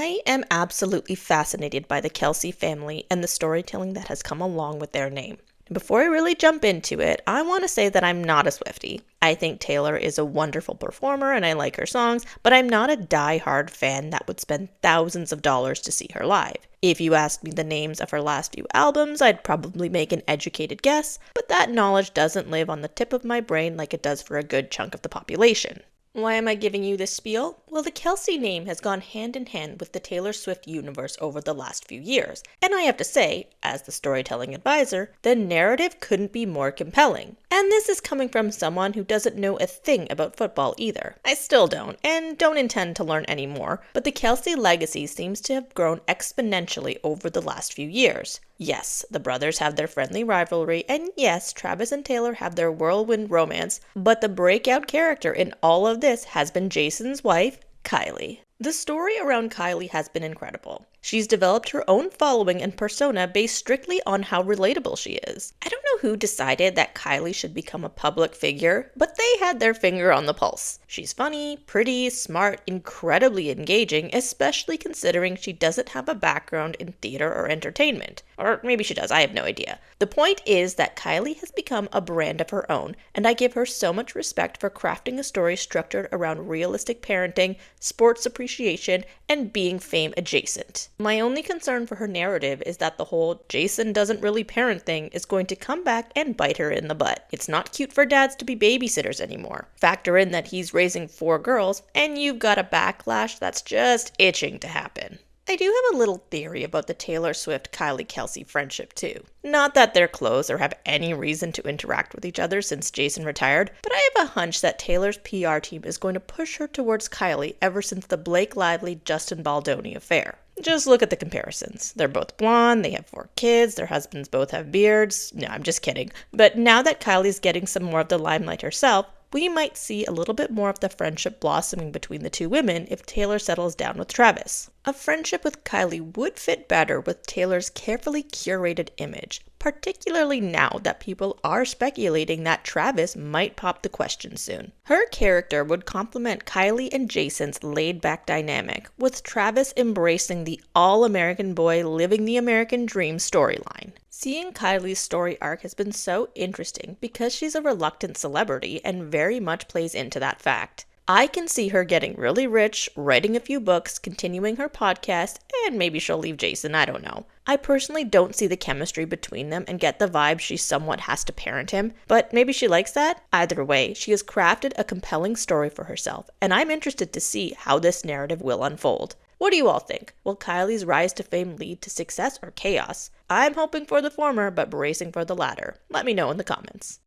I am absolutely fascinated by the Kelce family and the storytelling that has come along with their name. Before I really jump into it, I want to say that I'm not a Swiftie. I think Taylor is a wonderful performer and I like her songs, but I'm not a die-hard fan that would spend thousands of dollars to see her live. If you asked me the names of her last few albums, I'd probably make an educated guess, but that knowledge doesn't live on the tip of my brain like it does for a good chunk of the population. Why am I giving you this spiel? Well, the Kelce name has gone hand in hand with the Taylor Swift universe over the last few years, and I have to say, as the storytelling advisor, the narrative couldn't be more compelling. And this is coming from someone who doesn't know a thing about football either. I still don't, and don't intend to learn any more, but the Kelce legacy seems to have grown exponentially over the last few years. Yes, the brothers have their friendly rivalry, and yes, Travis and Taylor have their whirlwind romance, but the breakout character in all of this has been Jason's wife, Kylie. The story around Kylie has been incredible. She's developed her own following and persona based strictly on how relatable she is. I don't know who decided that Kylie should become a public figure, but they had their finger on the pulse. She's funny, pretty, smart, incredibly engaging, especially considering she doesn't have a background in theater or entertainment. Or maybe she does, I have no idea. The point is that Kylie has become a brand of her own, and I give her so much respect for crafting a story structured around realistic parenting, sports appreciation, and being fame adjacent. My only concern for her narrative is that the whole Jason doesn't really parent thing is going to come back and bite her in the butt. It's not cute for dads to be babysitters anymore. Factor in that he's raising 4 girls, and you've got a backlash that's just itching to happen. I do have a little theory about the Taylor Swift-Kylie Kelce friendship too. Not that they're close or have any reason to interact with each other since Jason retired, but I have a hunch that Taylor's PR team is going to push her towards Kylie ever since the Blake Lively-Justin Baldoni affair. Just look at the comparisons. They're both blonde, they have 4 kids, their husbands both have beards. No, I'm just kidding. But now that Kylie's getting some more of the limelight herself, we might see a little bit more of the friendship blossoming between the two women if Taylor settles down with Travis. A friendship with Kylie would fit better with Taylor's carefully curated image, particularly now that people are speculating that Travis might pop the question soon. Her character would complement Kylie and Jason's laid-back dynamic, with Travis embracing the all-American boy living the American dream storyline. Seeing Kylie's story arc has been so interesting because she's a reluctant celebrity and very much plays into that fact. I can see her getting really rich, writing a few books, continuing her podcast, and maybe she'll leave Jason, I don't know. I personally don't see the chemistry between them and get the vibe she somewhat has to parent him, but maybe she likes that? Either way, she has crafted a compelling story for herself, and I'm interested to see how this narrative will unfold. What do you all think? Will Kylie's rise to fame lead to success or chaos? I'm hoping for the former, but bracing for the latter. Let me know in the comments.